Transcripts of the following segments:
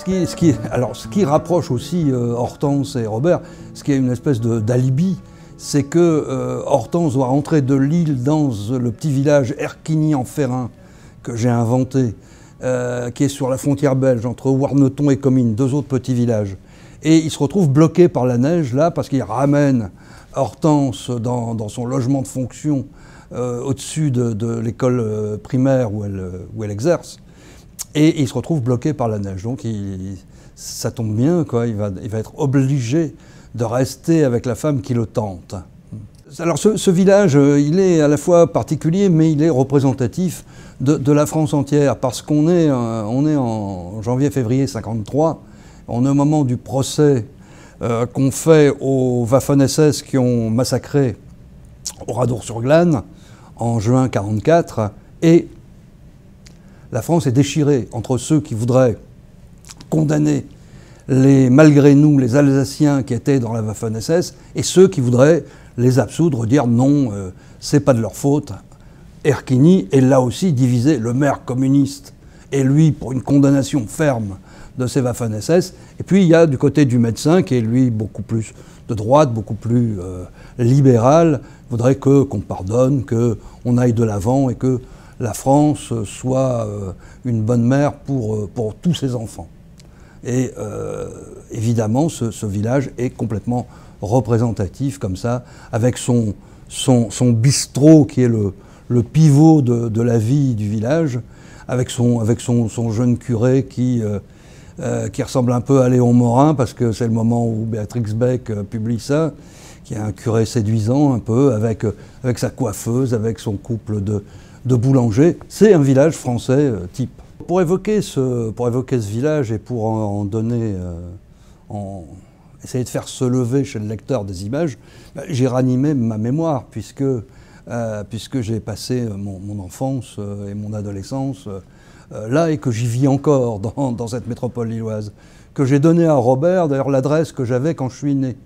ce qui rapproche aussi Hortense et Robert, ce qui est une espèce d'alibi, c'est que Hortense doit rentrer de Lille dans le petit village Erquigny-en-Ferrain que j'ai inventé, qui est sur la frontière belge entre Warneton et Comines, deux autres petits villages. Et il se retrouve bloqué par la neige là parce qu'il ramène Hortense dans son logement de fonction au-dessus de l'école primaire où elle exerce. Et il se retrouve bloqué par la neige. Donc ça tombe bien, quoi. Il va être obligé de rester avec la femme qui le tente. Alors ce village, il est à la fois particulier, mais il est représentatif de la France entière, parce qu'on est en janvier-février 1953, on est au moment du procès qu'on fait aux Waffen-SS qui ont massacré Oradour-sur-Glane en juin 1944, et la France est déchirée entre ceux qui voudraient condamner malgré nous, les Alsaciens qui étaient dans la Waffen-SS, et ceux qui voudraient les absoudre, dire non, c'est pas de leur faute. Erquigny est là aussi divisé. Le maire communiste est lui pour une condamnation ferme de ces Waffen-SS. Et puis il y a du côté du médecin qui est lui beaucoup plus de droite, beaucoup plus libéral, voudrait qu'on pardonne, qu'on aille de l'avant et que la France soit une bonne mère pour tous ses enfants. Et évidemment, ce village est complètement représentatif comme ça, avec son bistrot qui est le pivot de la vie du village, avec son jeune curé qui ressemble un peu à Léon Morin, parce que c'est le moment où Béatrix Beck publie ça, qui est un curé séduisant un peu, avec sa coiffeuse, avec son couple de boulangers. C'est un village français type. Pour évoquer ce village et pour en donner, essayer de faire se lever chez le lecteur des images, j'ai ranimé ma mémoire, puisque j'ai passé mon enfance et mon adolescence là, et que j'y vis encore dans cette métropole lilloise, que j'ai donné à Robert, d'ailleurs l'adresse que j'avais quand je suis né.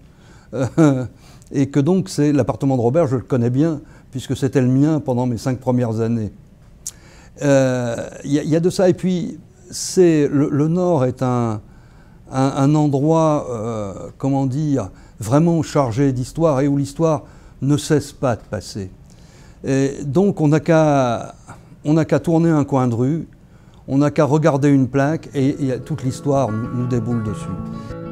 Et que donc c'est l'appartement de Robert, je le connais bien, puisque c'était le mien pendant mes 5 premières années. Y a de ça, et puis le Nord est un endroit, comment dire, vraiment chargé d'histoire et où l'histoire ne cesse pas de passer. Et donc on n'a qu'à tourner un coin de rue, on n'a qu'à regarder une plaque et toute l'histoire nous déboule dessus.